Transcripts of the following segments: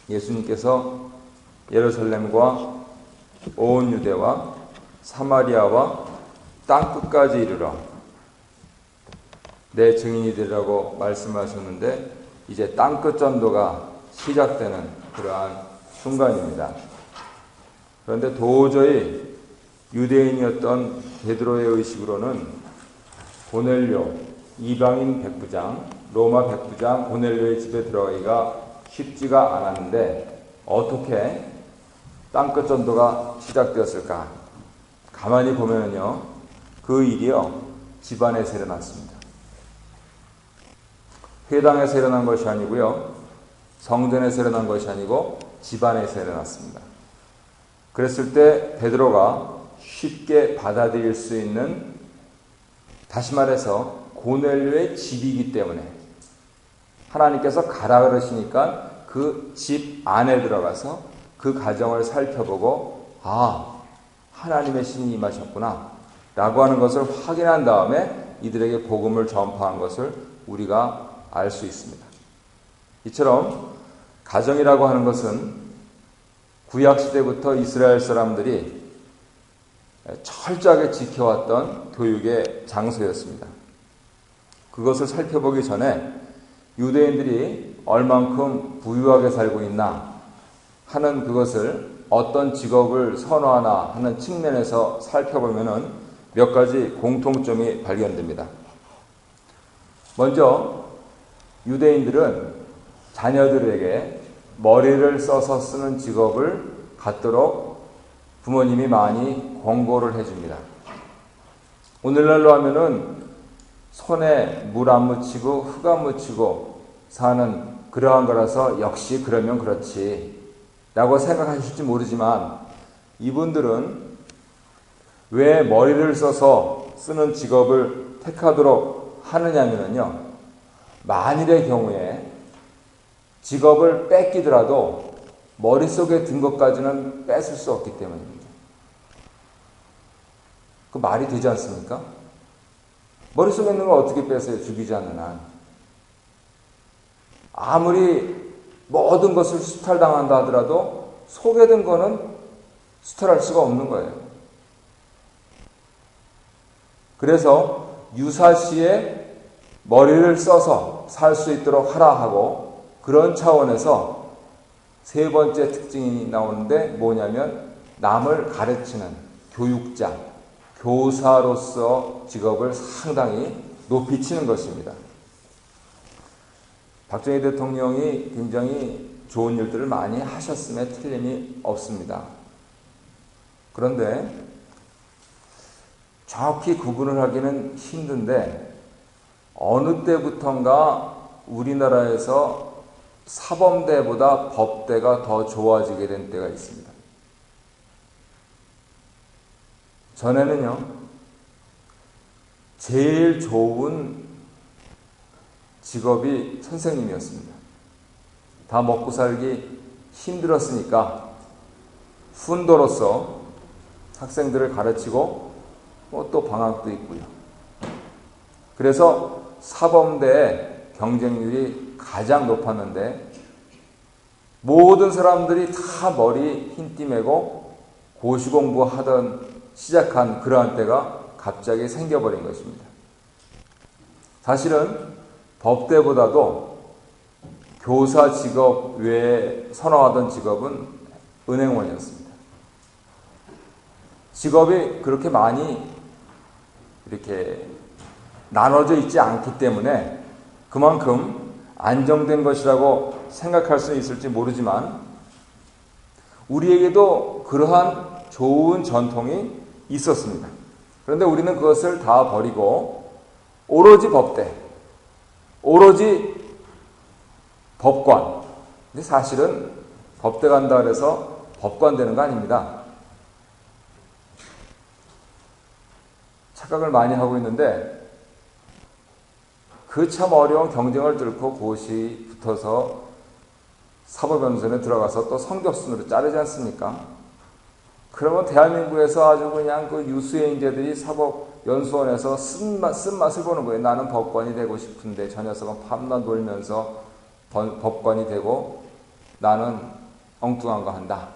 예수님께서 예루살렘과 온 유대와 사마리아와 땅끝까지 이르러 내 증인이 되라고 말씀하셨는데, 이제 땅끝 전도가 시작되는 그러한 순간입니다. 그런데 도저히 유대인이었던 베드로의 의식으로는 고넬료, 이방인 백부장, 로마 백부장 고넬료의 집에 들어가기가 쉽지가 않았는데, 어떻게 땅끝 전도가 시작되었을까? 가만히 보면요, 그 일이요, 집안에서 일어났습니다. 회당에서 일어난 것이 아니고요, 성전에서 일어난 것이 아니고 집안에서 일어났습니다. 그랬을 때 베드로가 쉽게 받아들일 수 있는, 다시 말해서 고넬료의 집이기 때문에 하나님께서 가라 그러시니까 그 집 안에 들어가서 그 가정을 살펴보고, 아, 하나님의 신이 임하셨구나 라고 하는 것을 확인한 다음에 이들에게 복음을 전파한 것을 우리가 알 수 있습니다. 이처럼 가정이라고 하는 것은 구약시대부터 이스라엘 사람들이 철저하게 지켜왔던 교육의 장소였습니다. 그것을 살펴보기 전에 유대인들이 얼만큼 부유하게 살고 있나 하는, 그것을 어떤 직업을 선호하나 하는 측면에서 살펴보면 몇 가지 공통점이 발견됩니다. 먼저 유대인들은 자녀들에게 머리를 써서 쓰는 직업을 갖도록 부모님이 많이 권고를 해줍니다. 오늘날로 하면은 손에 물 안 묻히고 흙 안 묻히고 사는 그러한 거라서 역시 그러면 그렇지 라고 생각하실지 모르지만, 이분들은 왜 머리를 써서 쓰는 직업을 택하도록 하느냐면요, 만일의 경우에 직업을 뺏기더라도 머릿속에 든 것까지는 뺏을 수 없기 때문입니다. 그 말이 되지 않습니까? 머릿속에 있는 걸 어떻게 뺏어요? 죽이지 않는 한. 아무리 모든 것을 수탈당한다 하더라도 속에 든 거는 수탈할 수가 없는 거예요. 그래서 유사시에 머리를 써서 살 수 있도록 하라 하고, 그런 차원에서 세 번째 특징이 나오는데 뭐냐면, 남을 가르치는 교육자, 교사로서 직업을 상당히 높이 치는 것입니다. 박정희 대통령이 굉장히 좋은 일들을 많이 하셨음에 틀림이 없습니다. 그런데 정확히 구분을 하기는 힘든데, 어느 때부턴가 우리나라에서 사범대보다 법대가 더 좋아지게 된 때가 있습니다. 전에는요, 제일 좋은 직업이 선생님이었습니다. 다 먹고 살기 힘들었으니까 훈도로서 학생들을 가르치고 또 방학도 있고요. 그래서 사범대의 경쟁률이 가장 높았는데, 모든 사람들이 다 머리 흰띠 메고 고시공부하던 시작한 그러한 때가 갑자기 생겨버린 것입니다. 사실은 법대보다도 교사 직업 외에 선호하던 직업은 은행원이었습니다. 직업이 그렇게 많이 이렇게 나눠져 있지 않기 때문에 그만큼 안정된 것이라고 생각할 수 있을지 모르지만, 우리에게도 그러한 좋은 전통이 있었습니다. 그런데 우리는 그것을 다 버리고 오로지 법대, 오로지 법관. 근데 사실은 법대 간다 그래서 법관 되는 거 아닙니다. 착각을 많이 하고 있는데, 그 참 어려운 경쟁을 뚫고 고시 붙어서 사법연수원에 들어가서 또 성적순으로 자르지 않습니까? 그러면 대한민국에서 아주 그냥 그 유수의 인재들이 사법연수원에서 쓴 맛을 보는 거예요. 나는 법관이 되고 싶은데 저 녀석은 밤낮 놀면서 법관이 되고 나는 엉뚱한 거 한다.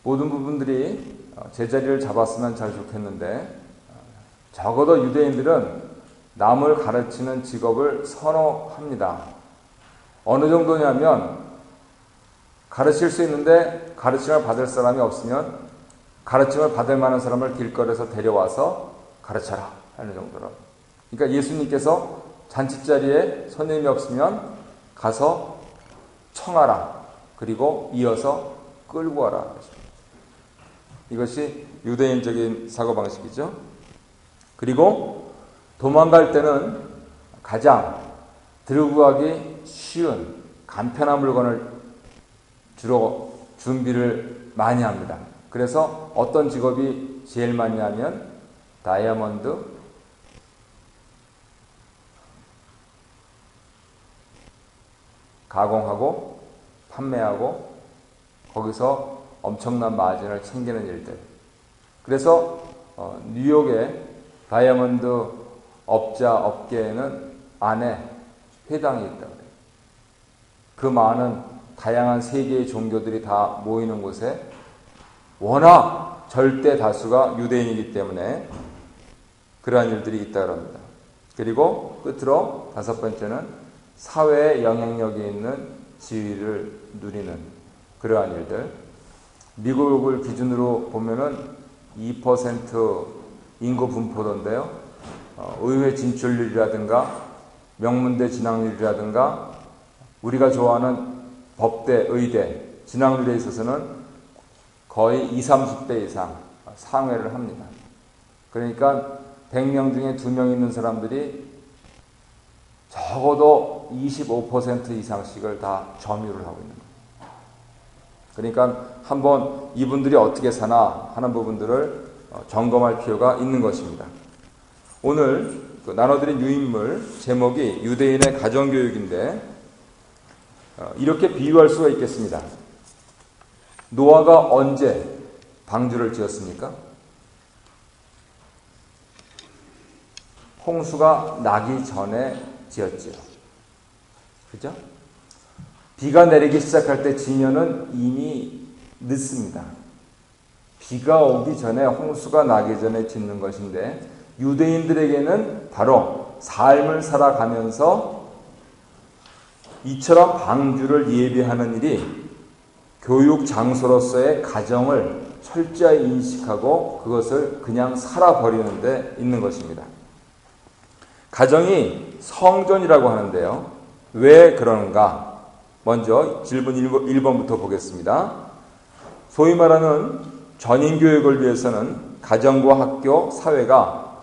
모든 부분들이 제자리를 잡았으면 잘 좋겠는데 적어도 유대인들은 남을 가르치는 직업을 선호합니다. 어느 정도냐면 가르칠 수 있는데 가르침을 받을 사람이 없으면 가르침을 받을 만한 사람을 길거리에서 데려와서 가르쳐라 하는 정도로. 그러니까 예수님께서 잔치자리에 손님이 없으면 가서 청하라. 그리고 이어서 끌고 와라. 이것이 유대인적인 사고방식이죠. 그리고 도망갈 때는 가장 들고 가기 쉬운 간편한 물건을 주로 준비를 많이 합니다. 그래서 어떤 직업이 제일 많이 하면 다이아몬드, 가공하고 판매하고 거기서 엄청난 마진을 챙기는 일들. 그래서 뉴욕의 다이아몬드 업계에는 안에 회당이 있다 그래요. 그 많은 다양한 세계의 종교들이 다 모이는 곳에 워낙 절대 다수가 유대인이기 때문에 그러한 일들이 있다 그럽니다. 그리고 끝으로 다섯 번째는 사회에 영향력이 있는 지위를 누리는 그러한 일들. 미국을 기준으로 보면은 2% 인구 분포던데요. 의회 진출률이라든가 명문대 진학률이라든가 우리가 좋아하는 법대, 의대 진학률에 있어서는 거의 20, 30배 이상 상회를 합니다. 그러니까 100명 중에 2명 있는 사람들이 적어도 25% 이상씩을 다 점유를 하고 있는 거예요. 그러니까 한번 이분들이 어떻게 사나 하는 부분들을 점검할 필요가 있는 것입니다. 오늘 나눠드린 유인물 제목이 유대인의 가정교육인데 이렇게 비유할 수가 있겠습니다. 노아가 언제 방주를 지었습니까? 홍수가 나기 전에 지었지요. 그죠? 비가 내리기 시작할 때 지면은 이미 늦습니다. 비가 오기 전에 홍수가 나기 전에 짓는 것인데 유대인들에게는 바로 삶을 살아가면서 이처럼 방주를 예비하는 일이 교육 장소로서의 가정을 철저히 인식하고 그것을 그냥 살아버리는 데 있는 것입니다. 가정이 성전이라고 하는데요. 왜 그러는가? 먼저 질문 1번부터 보겠습니다. 소위 말하는 전인교육을 위해서는 가정과 학교, 사회가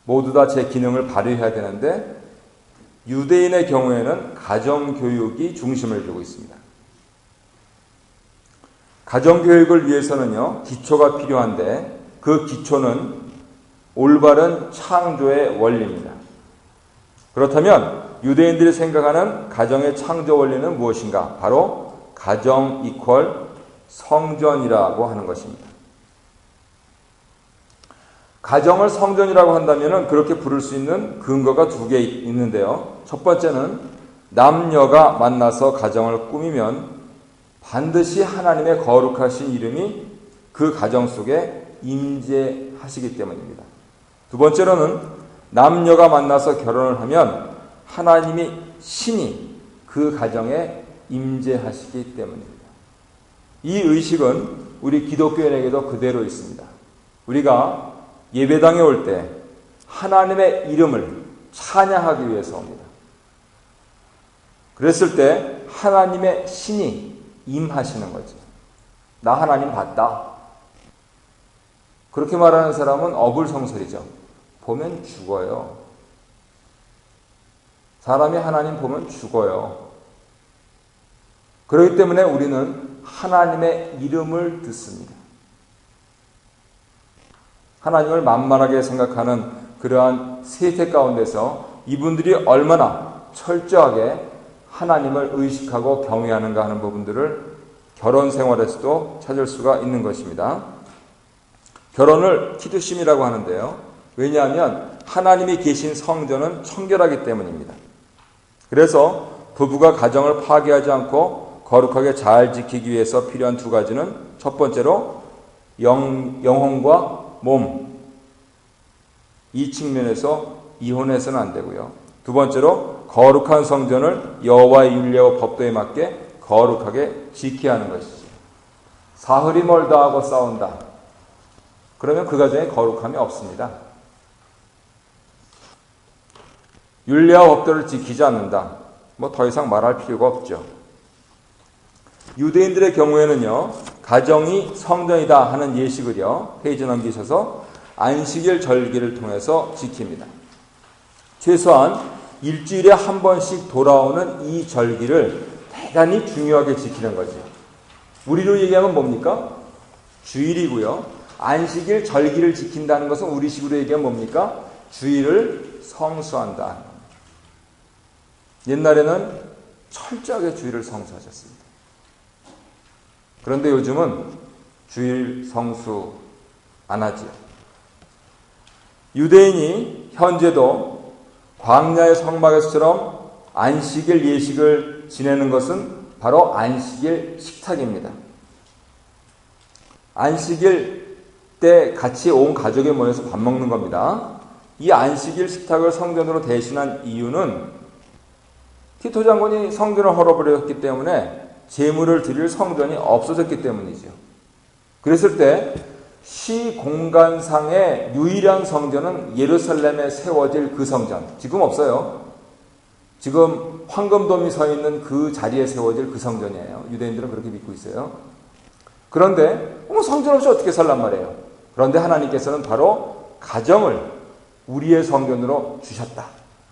모두 다 제 기능을 발휘해야 되는데 유대인의 경우에는 가정교육이 중심을 두고 있습니다. 가정교육을 위해서는요, 기초가 필요한데 그 기초는 올바른 창조의 원리입니다. 그렇다면 유대인들이 생각하는 가정의 창조 원리는 무엇인가? 바로 가정 이퀄 성전이라고 하는 것입니다. 가정을 성전이라고 한다면 그렇게 부를 수 있는 근거가 2개 있는데요. 첫 번째는 남녀가 만나서 가정을 꾸미면 반드시 하나님의 거룩하신 이름이 그 가정 속에 임재하시기 때문입니다. 두 번째로는 남녀가 만나서 결혼을 하면 하나님이 신이 그 가정에 임재하시기 때문입니다. 이 의식은 우리 기독교인에게도 그대로 있습니다. 우리가 예배당에 올 때 하나님의 이름을 찬양하기 위해서 옵니다. 그랬을 때 하나님의 신이 임하시는 거죠. 나 하나님 봤다. 그렇게 말하는 사람은 어불성설이죠. 보면 죽어요. 사람이 하나님 보면 죽어요. 그렇기 때문에 우리는 하나님의 이름을 듣습니다. 하나님을 만만하게 생각하는 그러한 세태 가운데서 이분들이 얼마나 철저하게 하나님을 의식하고 경외하는가 하는 부분들을 결혼 생활에서도 찾을 수가 있는 것입니다. 결혼을 키두심이라고 하는데요. 왜냐하면 하나님이 계신 성전은 청결하기 때문입니다. 그래서 부부가 가정을 파괴하지 않고 거룩하게 잘 지키기 위해서 필요한 두 가지는 첫 번째로 영혼과 몸, 이 측면에서 이혼해서는 안 되고요. 두 번째로 거룩한 성전을 여호와의 율례와 법도에 맞게 거룩하게 지켜야 하는 것이죠. 사흘이 멀다 하고 싸운다. 그러면 그 가정에 거룩함이 없습니다. 율례와 법도를 지키지 않는다. 뭐 더 이상 말할 필요가 없죠. 유대인들의 경우에는요, 가정이 성전이다 하는 예식을요, 페이지 넘기셔서 안식일 절기를 통해서 지킵니다. 최소한 일주일에 한 번씩 돌아오는 이 절기를 대단히 중요하게 지키는 거죠. 우리로 얘기하면 뭡니까? 주일이고요. 안식일 절기를 지킨다는 것은 우리식으로 얘기하면 뭡니까? 주일을 성수한다. 옛날에는 철저하게 주일을 성수하셨습니다. 그런데 요즘은 주일 성수 안 하지요. 유대인이 현재도 광야의 성막에서처럼 안식일 예식을 지내는 것은 바로 안식일 식탁입니다. 안식일 때 같이 온 가족이 모여서 밥 먹는 겁니다. 이 안식일 식탁을 성전으로 대신한 이유는 티토 장군이 성전을 헐어버렸기 때문에 제물을 드릴 성전이 없어졌기 때문이죠. 그랬을 때 시공간상의 유일한 성전은 예루살렘에 세워질 그 성전, 지금 없어요. 지금 황금돔이 서 있는 그 자리에 세워질 그 성전이에요. 유대인들은 그렇게 믿고 있어요. 그런데 성전 없이 어떻게 살란 말이에요. 그런데 하나님께서는 바로 가정을 우리의 성전으로 주셨다.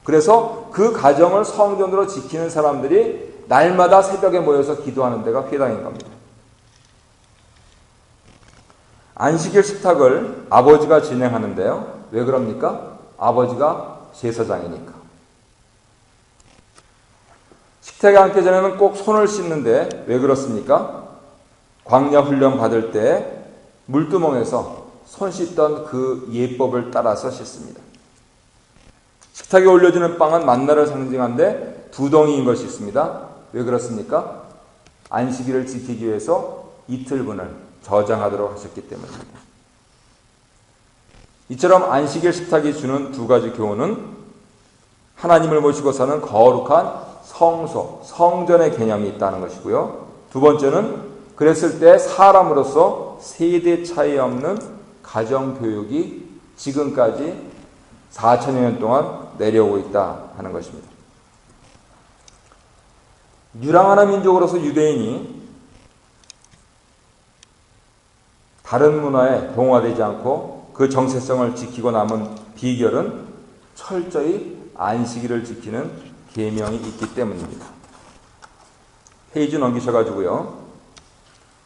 그래서 그 가정을 성전으로 지키는 사람들이 날마다 새벽에 모여서 기도하는 데가 회당인 겁니다. 안식일 식탁을 아버지가 진행하는데요. 왜 그럽니까? 아버지가 제사장이니까. 식탁에 앉기 전에는 꼭 손을 씻는데 왜 그렇습니까? 광야 훈련 받을 때 물두멍에서 손 씻던 그 예법을 따라서 씻습니다. 식탁에 올려주는 빵은 만나를 상징하는데 두 덩이인 것이 있습니다. 왜 그렇습니까? 안식일을 지키기 위해서 이틀분을 저장하도록 하셨기 때문입니다. 이처럼 안식일 식탁이 주는 두 가지 교훈은 하나님을 모시고 사는 거룩한 성소, 성전의 개념이 있다는 것이고요. 두 번째는 그랬을 때 사람으로서 세대 차이 없는 가정교육이 지금까지 4천여 년 동안 내려오고 있다 하는 것입니다. 유랑하는 민족으로서 유대인이 다른 문화에 동화되지 않고 그 정체성을 지키고 남은 비결은 철저히 안식일을 지키는 계명이 있기 때문입니다. 페이지 넘기셔가지고요.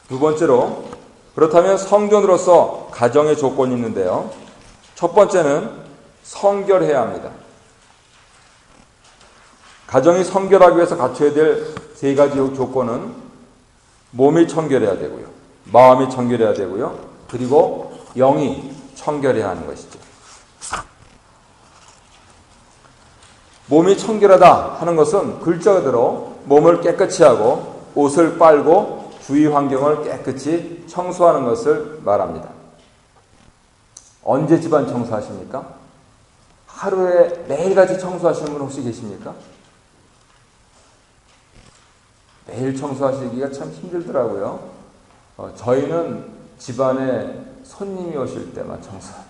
두 번째로, 그렇다면 성전으로서 가정의 조건이 있는데요. 첫 번째는 성결해야 합니다. 가정이 성결하기 위해서 갖춰야 될 세 가지 조건은 몸이 청결해야 되고요. 마음이 청결해야 되고요. 그리고 영이 청결해야 하는 것이죠. 몸이 청결하다 하는 것은 글자 그대로 몸을 깨끗이 하고 옷을 빨고 주위 환경을 깨끗이 청소하는 것을 말합니다. 언제 집안 청소하십니까? 하루에 매일같이 청소하시는 분 혹시 계십니까? 매일 청소하시기가 참 힘들더라고요. 저희는 집안에 손님이 오실 때만 청소합니다.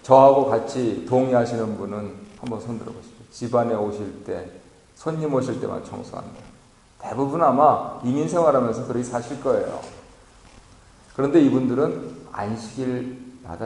저하고 같이 동의하시는 분은 한번 손 들어보십시오. 집안에 오실 때, 손님 오실 때만 청소합니다. 대부분 아마 이민 생활하면서 그렇게 사실 거예요. 그런데 이분들은 안식일